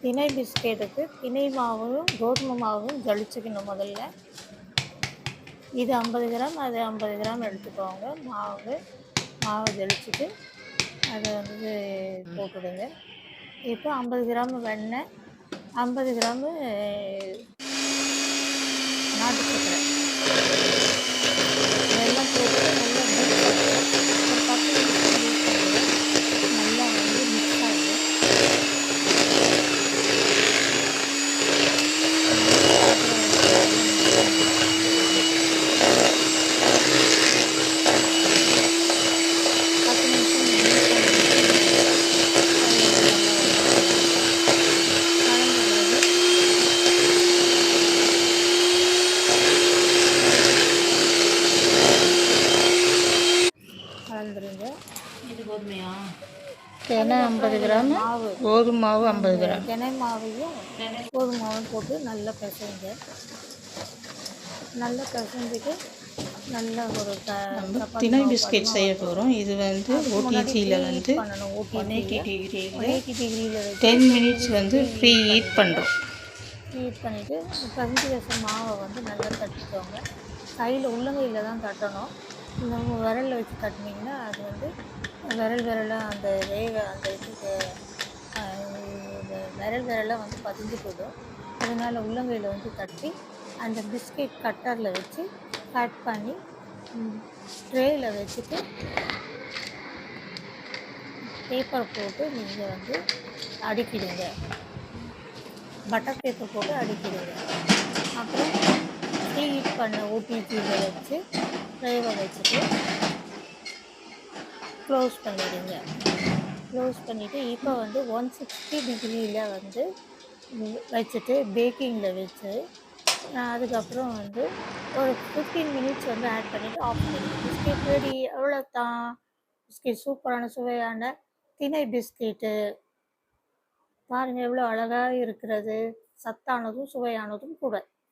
திணை பிஸ்கெட்டுக்கு திணை மாவும் கோதுமை மாவும் ஜலிச்சுக்கணும் முதல்ல. இது 50 கிராம், அது 50 கிராம் எடுத்துக்கோங்க. மாவை ஜலிச்சுட்டு அதை வந்து போட்டுடுங்க. இப்போ 50 கிராம் வெண்ணெய், 50 கிராமு நாட்டு சக்கரை இதெல்லாம் போட்டு நல்லா ஒரு 10 நிமிஷம் நல்லா வந்து மிக்ஸ் ஆகிடும். கலந்துருங்க. இது கோதுமையா? தினை 50 கிராம், மாவு கோதுமை மாவு 50 கிராம். தினை மாவையும் கோதுமை மாவும் போட்டு நல்லா பிசைங்க. நல்லா பிசைஞ்சிட்டு நல்லா ஒரு திணை பிஸ்கெட் செய்ய போகிறோம். இது வந்து ஓடிஜியில் வந்து 180 டிகிரியில் 10 மினிட்ஸ் வந்து ப்ரீ ஹீட் பண்ணுறோம். ஹீட் பண்ணிவிட்டு பஞ்சு வச்ச மாவை வந்து நல்லா தட்டிக்கோங்க. கையில் உள்ளங்கையில் தான் தட்டணும். இந்த விரலில் வச்சு தட்டினீங்கன்னா அது வந்து விரலாக அந்த அந்த இதுக்கு விரலாக வந்து பதிஞ்சு போயிடும். அதனால் உள்ளங்கையில் வந்து தட்டி அந்த பிஸ்கெட் கட்டரில் வச்சு கட் பண்ணி ட்ரேயில் வச்சுட்டு பேப்பர் போட்டு நீங்கள் வந்து அடுக்கிடுங்க. பட்டர் பேப்பர் போட்டு அடுக்கிடுங்க. அப்புறம் ஹீட் பண்ண ஓடிஜியில் வச்சு ட்ரேவை வச்சுட்டு க்ளோஸ் பண்ணிவிடுங்க. க்ளோஸ் பண்ணிவிட்டு இப்போ வந்து 160 டிகிரியில் வந்து வச்சுட்டு பேக்கிங்கில் வச்சு அதுக்கப்புறம் வந்து ஒரு 15 மினிட்ஸ் வந்து ஆட் பண்ணிவிட்டு ஆஃப் பண்ணிடுங்க. Biscuit ready. அவ்வளோதான். பிஸ்கெட் சூப்பரான சுவையான திணை பிஸ்கெட்டு பாருங்கள் எவ்வளோ அழகாக இருக்கிறது. சத்தானதும் சுவையானதும் கூட.